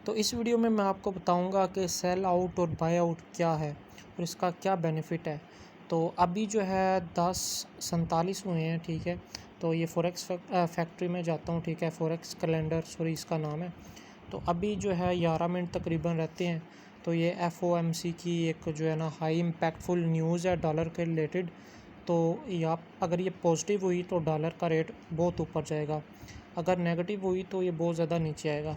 तो इस वीडियो में मैं आपको बताऊंगा कि सेल आउट और बाय आउट क्या है और इसका क्या बेनिफिट है। तो अभी जो है 10:47 हुए हैं, ठीक है। तो ये फॉरेक्स फैक्ट्री में जाता हूँ, ठीक है। फॉरेक्स कैलेंडर सॉरी इसका नाम है। तो अभी जो है 11 मिनट तकरीबन रहते हैं। तो ये FOMC की एक जो है ना हाई इम्पैक्टफुल न्यूज़ है डॉलर के रिलेटेड। तो या अगर ये पॉजिटिव हुई तो डॉलर का रेट बहुत ऊपर जाएगा, अगर नेगेटिव हुई तो ये बहुत ज़्यादा नीचे आएगा।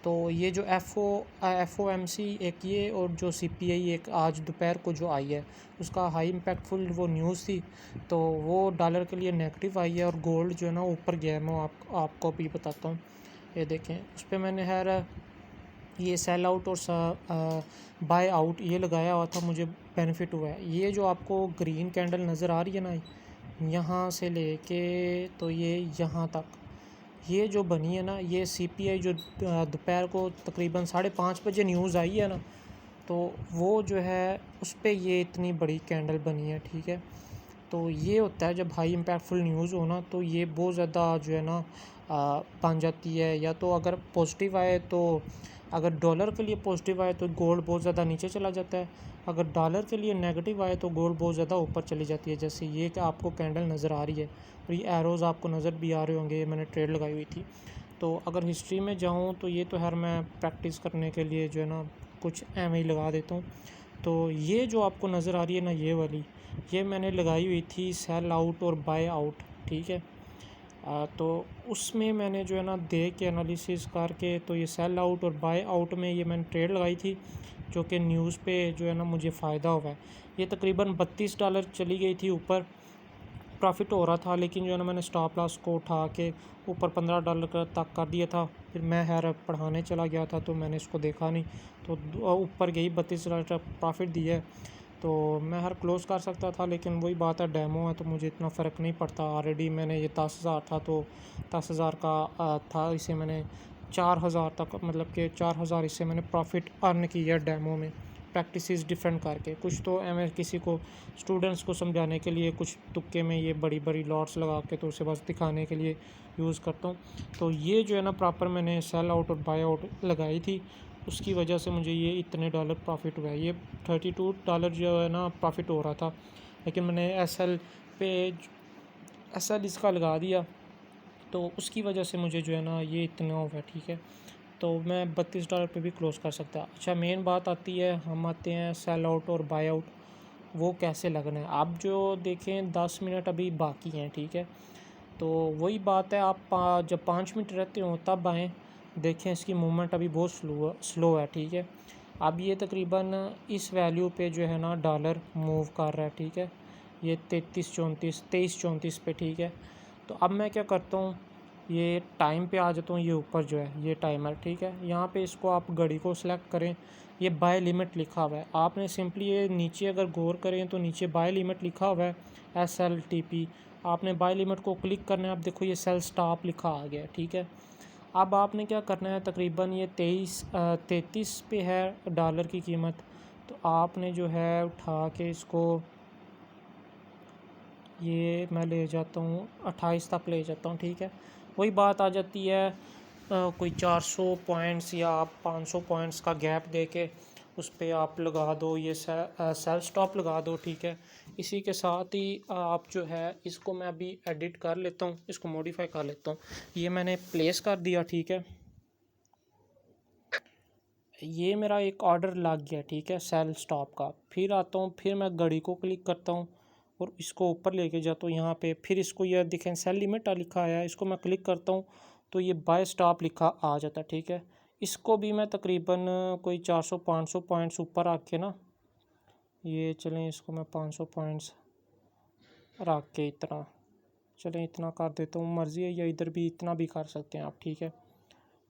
तो ये जो FOMC एक ये और जो CPI एक आज दोपहर को जो आई है उसका हाई इम्पैक्टफुल वो न्यूज़ थी, तो वो डॉलर के लिए नेगेटिव आई है और गोल्ड जो है ना ऊपर गया है। मैं आपको भी बताता हूँ। ये देखें, उस पर मैंने ये सेल आउट और बाय आउट ये लगाया हुआ था, मुझे बेनिफिट हुआ है। ये जो आपको ग्रीन कैंडल नज़र आ रही है ना, यहाँ से लेके तो ये यहाँ तक ये जो बनी है ना, ये CPI जो दोपहर को तकरीबन 5:30 बजे न्यूज़ आई है ना, तो वो जो है उस पे ये इतनी बड़ी कैंडल बनी है, ठीक है। तो ये होता है जब हाई इम्पैक्टफुल न्यूज़ हो ना, तो ये बहुत ज़्यादा जो है ना बन जाती है। या तो अगर पॉजिटिव आए तो अगर डॉलर के लिए पॉजिटिव आए तो गोल्ड बहुत ज़्यादा नीचे चला जाता है, अगर डॉलर के लिए नेगेटिव आए तो गोल्ड बहुत ज़्यादा ऊपर चली जाती है। जैसे ये कि आपको कैंडल नज़र आ रही है और ये एरोज़ आपको नज़र भी आ रहे होंगे, ये मैंने ट्रेड लगाई हुई थी। तो अगर हिस्ट्री में जाऊँ तो ये तो हर मैं प्रैक्टिस करने के लिए जो है ना कुछ एम ही लगा देता हूँ। तो ये जो आपको नज़र आ रही है ना, ये वाली ये मैंने लगाई हुई थी सेल आउट और बाय आउट, ठीक है। तो उसमें मैंने जो है ना देख के एनालिसिस करके, तो ये सेल आउट और बाय आउट में ये मैंने ट्रेड लगाई थी, जो कि न्यूज़ पे जो है ना मुझे फ़ायदा हुआ है। ये तकरीबन $32 चली गई थी ऊपर, प्रॉफिट हो रहा था, लेकिन जो है ना मैंने स्टॉप लॉस को उठा के ऊपर $15 तक कर दिया था। फिर मैं पढ़ाने चला गया था तो मैंने इसको देखा नहीं, तो ऊपर गई $32 प्रॉफिट दिया है। तो मैं क्लोज़ कर सकता था, लेकिन वही बात है डेमो है तो मुझे इतना फ़र्क नहीं पड़ता। ऑलरेडी मैंने ये 10,000 था तो 10,000 का था, इसे मैंने 4,000 तक, मतलब कि 4,000 इससे मैंने प्रॉफिट अर्न किया डेमो में। प्रैक्टिसेस डिफरेंट करके कुछ तो मैं किसी को स्टूडेंट्स को समझाने के लिए कुछ तुक्के में ये बड़ी बड़ी लॉट्स लगा के तो उसे बस दिखाने के लिए यूज़ करता हूँ। तो ये जो है ना प्रॉपर मैंने सेल आउट और बाय आउट लगाई थी, उसकी वजह से मुझे ये इतने डॉलर प्रॉफिट हुआ है। ये $32 जो है ना प्रॉफिट हो रहा था, लेकिन मैंने एस एल इसका लगा दिया, तो उसकी वजह से मुझे जो है ना ये इतना हुआ है, ठीक है। तो मैं $32 पे भी क्लोज़ कर सकता। अच्छा, मेन बात आती है, हम आते हैं सेल आउट और बाय आउट, वो कैसे लगना है। आप जो देखें 10 मिनट अभी बाकी हैं, ठीक है। तो वही बात है, आप जब 5 मिनट रहते हो तब आएँ, देखें इसकी मूवमेंट अभी बहुत स्लो है, ठीक है। अब ये तकरीबन इस वैल्यू पे जो है ना डॉलर मूव कर रहा है, ठीक है। ये 23-34 पे, ठीक है। तो अब मैं क्या करता हूँ, ये टाइम पे आ जाता हूँ। ये ऊपर जो है ये टाइमर, ठीक है। यहाँ पे इसको आप घड़ी को सिलेक्ट करें, ये बाय लिमिट लिखा हुआ है। आपने सिंपली ये नीचे अगर गौर करें तो नीचे बाय लिमिट लिखा हुआ है SLTP। आपने बाय लिमिट को क्लिक करना है, आप देखो ये सेल स्टॉप लिखा आ गया, ठीक है। अब आपने क्या करना है, तकरीबन ये 33 पे है डॉलर की कीमत, तो आपने जो है उठा के इसको, ये मैं ले जाता हूँ 28 तक ले जाता हूँ, ठीक है। वही बात आ जाती है, कोई 400 पॉइंट्स या आप 500 पॉइंट्स का गैप दे के उस पर आप लगा दो, ये सेल स्टॉप लगा दो, ठीक है। इसी के साथ ही आप जो है इसको मैं अभी एडिट कर लेता हूँ, इसको मॉडिफाई कर लेता हूँ। ये मैंने प्लेस कर दिया, ठीक है। ये मेरा एक ऑर्डर लग गया, ठीक है, सेल स्टॉप का। फिर आता हूँ, फिर मैं घड़ी को क्लिक करता हूँ और इसको ऊपर लेके जाता हूँ यहाँ पे। फिर इसको यह दिखें सेल लिमिट लिखा है, इसको मैं क्लिक करता हूँ तो ये बाय स्टॉप लिखा आ जाता है, ठीक है। इसको भी मैं तकरीबन कोई 400-500 पॉइंट्स ऊपर रख के ना, ये चलें इसको मैं 500 पॉइंट्स रख के इतना, चलें इतना कर देता हूँ, मर्ज़ी है, या इधर भी इतना भी कर सकते हैं आप, ठीक है।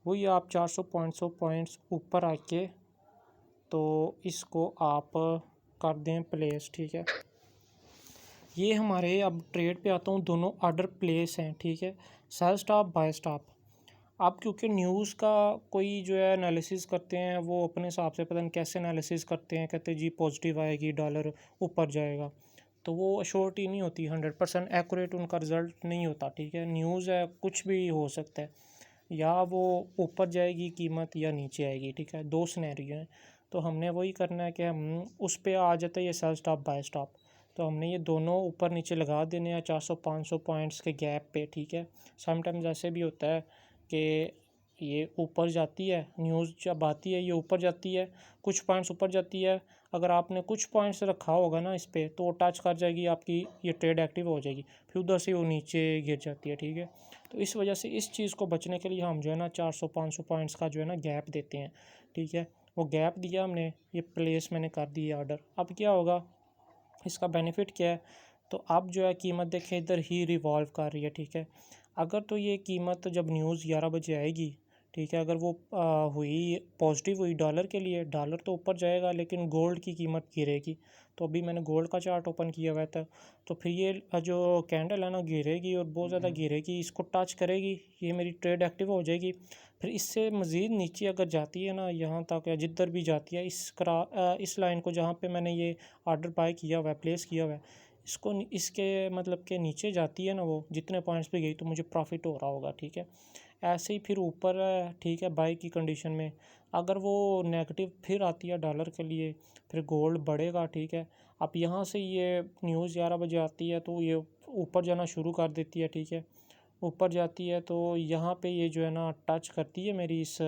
वही आप 400-500 पॉइंट्स ऊपर आके तो इसको आप कर दें प्लेस, ठीक है। ये हमारे अब ट्रेड पे आता हूँ, दोनों ऑर्डर प्लेस हैं, ठीक है, सेल स्टॉप बाय स्टॉप। आप क्योंकि न्यूज़ का कोई जो है एनालिसिस करते हैं, वो अपने हिसाब से पता नहीं कैसे एनालिसिस करते हैं, कहते हैं जी पॉजिटिव आएगी डॉलर ऊपर जाएगा, तो वो अश्योरिटी नहीं होती, 100% एक्यूरेट उनका रिज़ल्ट नहीं होता, ठीक है। न्यूज़ है, कुछ भी हो सकता है। या वो ऊपर जाएगी कीमत या नीचे आएगी, ठीक है, दो सिनेरियो हैं। तो हमने वही करना है कि हम उस पे आ जाता है ये सेल स्टॉप बाय स्टॉप, तो हमने ये दोनों ऊपर नीचे लगा देने हैं 400-500 पॉइंट्स के गैप पे, ठीक है। समटाइम्स ऐसे भी होता है कि ये ऊपर जाती है, न्यूज़ जब आती है ये ऊपर जाती है, कुछ पॉइंट्स ऊपर जाती है, अगर आपने कुछ पॉइंट्स रखा होगा ना इस पे तो वो टच कर जाएगी आपकी, ये ट्रेड एक्टिव हो जाएगी, फिर उधर से वो नीचे गिर जाती है, ठीक है। तो इस वजह से इस चीज़ को बचने के लिए हम जो है ना 400-500 पॉइंट्स का जो है ना गैप देते हैं, ठीक है। वो गैप दिया हमने, ये प्लेस मैंने कर दिया ऑर्डर। अब क्या होगा, इसका बेनिफिट क्या है, तो अब जो है कीमत देखें इधर ही रिवॉल्व कर रही है, ठीक है। अगर तो ये कीमत जब न्यूज़ 11 बजे आएगी, ठीक है, अगर वो हुई पॉजिटिव हुई डॉलर के लिए, डॉलर तो ऊपर जाएगा लेकिन गोल्ड की कीमत गिरेगी। तो अभी मैंने गोल्ड का चार्ट ओपन किया हुआ था, तो फिर ये जो कैंडल है ना गिरेगी और बहुत ज़्यादा गिरेगी, इसको टच करेगी, ये मेरी ट्रेड एक्टिव हो जाएगी। फिर इससे मज़ीद नीचे अगर जाती है ना, यहाँ तक या जिधर भी जाती है, इस लाइन को जहाँ पे मैंने ये ऑर्डर बाय किया हुआ है, प्लेस किया हुआ है, इसको इसके मतलब के नीचे जाती है ना, वो जितने पॉइंट्स पे गई तो मुझे प्रॉफिट हो रहा होगा, ठीक है। ऐसे ही फिर ऊपर है, ठीक है, बाई की कंडीशन में अगर वो नेगेटिव फिर आती है डॉलर के लिए, फिर गोल्ड बढ़ेगा, ठीक है। अब यहाँ से ये न्यूज़ 11 बजे आती है तो ये ऊपर जाना शुरू कर देती है, ठीक है। ऊपर जाती है तो यहाँ पे ये जो है ना टच करती है मेरी इस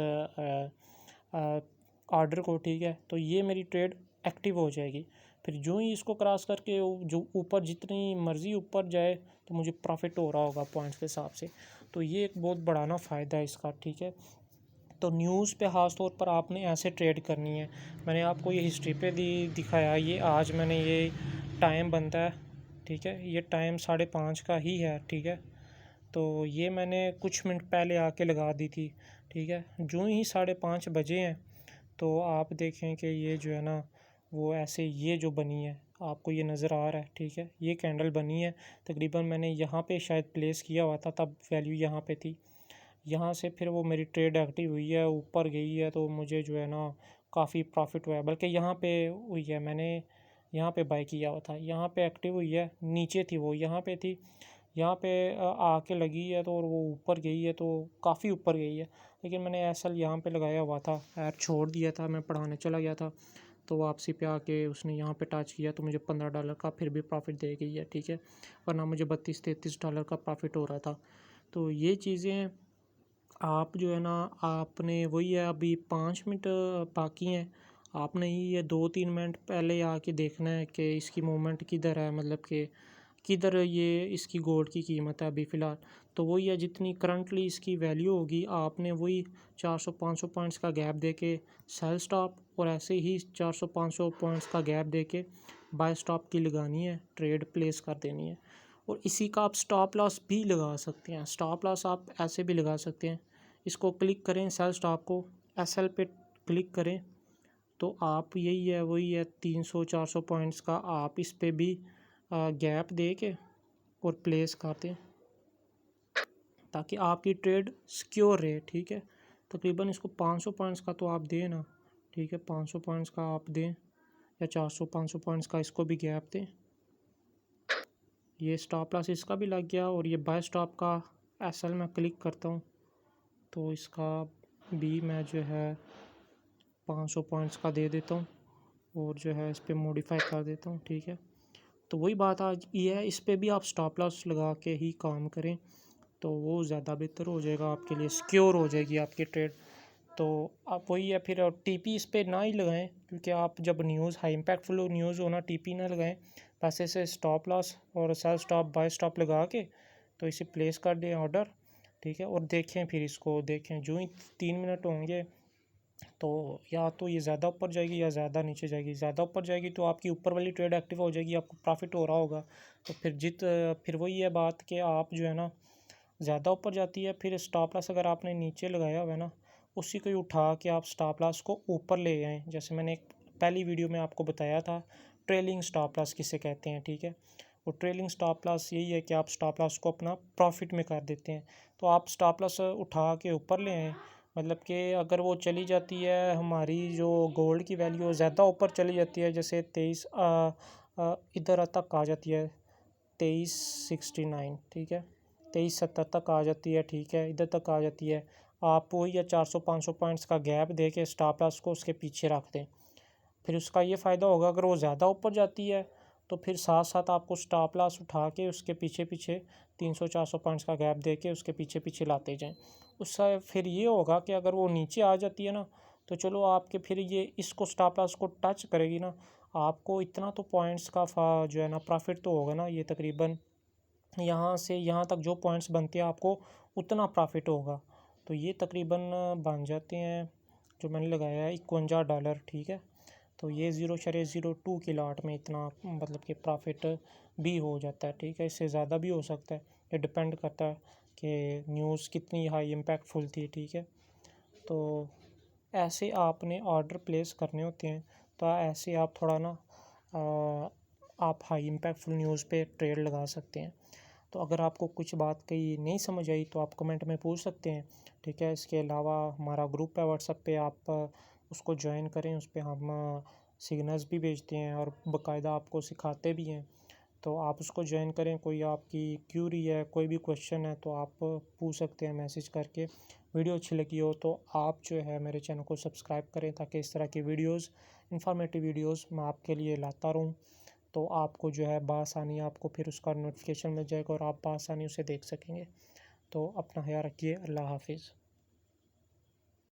ऑर्डर को, ठीक है, तो ये मेरी ट्रेड एक्टिव हो जाएगी। फिर जो ही इसको क्रॉस करके जो ऊपर जितनी मर्ज़ी ऊपर जाए तो मुझे प्रॉफिट हो रहा होगा पॉइंट्स के हिसाब से। तो ये एक बहुत बड़ा ना फ़ायदा है इसका, ठीक है। तो न्यूज़ पे ख़ास तौर पर आपने ऐसे ट्रेड करनी है। मैंने आपको ये हिस्ट्री पे दिखाया, ये आज मैंने ये टाइम बनता है, ठीक है, ये टाइम 5:30 का ही है, ठीक है। तो ये मैंने कुछ मिनट पहले आके लगा दी थी, ठीक है। जो ही 5:30 बजे हैं तो आप देखें कि ये जो है ना वो ऐसे ये जो बनी है, आपको ये नज़र आ रहा है, ठीक है, ये कैंडल बनी है। तकरीबन मैंने यहाँ पे शायद प्लेस किया हुआ था, तब वैल्यू यहाँ पे थी। यहाँ से फिर वो मेरी ट्रेड एक्टिव हुई है, ऊपर गई है, तो मुझे जो है ना काफ़ी प्रॉफिट हुआ है। बल्कि यहाँ पे हुई है, मैंने यहाँ पे बाय किया हुआ था, यहाँ पे एक्टिव हुई है, नीचे थी वो, यहाँ पे थी, यहाँ पे आके लगी है तो, और वो ऊपर गई है तो काफ़ी ऊपर गई है। लेकिन मैंने एसएल यहाँ पे लगाया हुआ था, ऐड छोड़ दिया था, मैं पढ़ाने चला गया था, तो वापसी पे आके उसने यहाँ पे टच किया तो मुझे $15 का फिर भी प्रॉफिट दे गई है, ठीक है। वरना मुझे $32-33 का प्रॉफिट हो रहा था। तो ये चीज़ें आप जो है ना, आपने वही है, अभी 5 मिनट बाकी हैं, आपने ही ये 2-3 मिनट पहले आके देखना है कि इसकी मूवमेंट किधर है, मतलब कि किधर ये इसकी गोल्ड की कीमत है अभी फ़िलहाल। तो वही है, जितनी करंटली इसकी वैल्यू होगी आपने वही 400-500 पॉइंट्स का गैप दे के सेल स्टॉप, और ऐसे ही 400-500 पॉइंट्स का गैप दे के बाय स्टॉप की लगानी है, ट्रेड प्लेस कर देनी है। और इसी का आप स्टॉप लॉस भी लगा सकते हैं। स्टॉप लॉस आप ऐसे भी लगा सकते हैं, इसको क्लिक करें, सेल स्टॉप को एसएल पे क्लिक करें, तो आप यही है वही है 300-400 पॉइंट्स का आप इस पे भी गैप दे के और प्लेस कर दें, ताकि आपकी ट्रेड सिक्योर रहे, ठीक है। तकरीबन इसको 500 पॉइंट्स का तो आप दें ना, ठीक है, 500 पॉइंट्स का आप दें, या 400-500 पॉइंट्स का इसको भी गैप दें। ये स्टॉप लॉस इसका भी लग गया, और ये बाय स्टॉप का एसएल में क्लिक करता हूँ तो इसका भी मैं जो है 500 पॉइंट्स का दे देता हूँ, और जो है इस पर मॉडिफाई कर देता हूँ, ठीक है। तो वही बात आज ये है, इस पे भी आप स्टॉप लॉस लगा के ही काम करें तो वो ज़्यादा बेहतर हो जाएगा आपके लिए, सिक्योर हो जाएगी आपकी ट्रेड। तो आप वही है, फिर टीपी इस पे ना ही लगाएं, क्योंकि आप जब न्यूज़ हाई इम्पैक्टफुल न्यूज़ हो ना, टीपी ना लगाएं, बस ऐसे स्टॉप लॉस और सेल स्टॉप बाय स्टॉप लगा के तो इसे प्लेस कर दें ऑर्डर, ठीक है। और देखें, फिर इसको देखें, जो ही 3 मिनट होंगे तो या तो ये ज़्यादा ऊपर जाएगी या ज़्यादा नीचे जाएगी। ज़्यादा ऊपर जाएगी तो आपकी ऊपर वाली ट्रेड एक्टिव हो जाएगी, आपको प्रॉफिट हो रहा होगा। तो फिर वही है बात कि आप जो है ना, ज़्यादा ऊपर जाती है, फिर स्टॉप लॉस अगर आपने नीचे लगाया हुआ है ना, उसी को ही उठा के आप स्टॉप लॉस को ऊपर ले आएँ। जैसे मैंने एक पहली वीडियो में आपको बताया था, ट्रेलिंग स्टॉप लॉस किसे कहते हैं, ठीक है। वो ट्रेलिंग स्टॉप लॉस यही है कि आप स्टॉप लॉस को अपना प्रॉफिट में कर देते हैं। तो आप स्टॉप लॉस उठा के ऊपर ले आएँ, मतलब कि अगर वो चली जाती है, हमारी जो गोल्ड की वैल्यू ज़्यादा ऊपर चली जाती है, जैसे 23 इधर तक आ जाती है, 2369, ठीक है, 2370 तक आ जाती है, ठीक है, इधर तक आ जाती है। आप वही या 400-500 पॉइंट्स का गैप दे के स्टॉप लॉस को उसके पीछे रख दें। फिर उसका ये फ़ायदा होगा, अगर वो ज़्यादा ऊपर जाती है तो फिर साथ साथ आपको स्टॉप लॉस उठा के उसके पीछे पीछे 300-400 पॉइंट्स का गैप दे के उसके पीछे पीछे लाते जाएं। उससे फिर ये होगा कि अगर वो नीचे आ जाती है ना, तो चलो आपके फिर ये इसको स्टॉप लॉस को टच करेगी ना, आपको इतना तो पॉइंट्स का जो है ना प्रॉफिट तो होगा ना, ये तकरीबन यहाँ से यहाँ तक जो पॉइंट्स बनते हैं आपको उतना प्रॉफिट होगा। तो ये तकरीबन बन जाते हैं, जो मैंने लगाया है $51, ठीक है। तो ये 0.02 की लाट में इतना मतलब कि प्रॉफिट भी हो जाता है, ठीक है। इससे ज़्यादा भी हो सकता है, ये डिपेंड करता है कि न्यूज़ कितनी हाई इम्पैक्टफुल थी, ठीक है। तो ऐसे आपने ऑर्डर प्लेस करने होते हैं, तो ऐसे आप थोड़ा ना आप हाई इम्पैक्टफुल न्यूज़ पे ट्रेड लगा सकते हैं। तो अगर आपको कुछ बात कहीं नहीं समझ आई तो आप कमेंट में पूछ सकते हैं, ठीक है। इसके अलावा हमारा ग्रुप है व्हाट्सएप पे, आप उसको ज्वाइन करें। उस पे हम सिग्नल्स भी भेजते हैं और बाकायदा आपको सिखाते भी हैं, तो आप उसको ज्वाइन करें। कोई आपकी क्यूरी है, कोई भी क्वेश्चन है, तो आप पूछ सकते हैं मैसेज करके। वीडियो अच्छी लगी हो तो आप जो है मेरे चैनल को सब्सक्राइब करें, ताकि इस तरह की वीडियोस, इंफॉर्मेटिव वीडियोस मैं आपके लिए लाता रहूँ। तो आपको जो है बआसानी आपको फिर उसका नोटिफिकेशन मिल जाएगा और आप बआसानी उसे देख सकेंगे। तो अपना ख्याल रखिए। अल्लाह हाफिज़।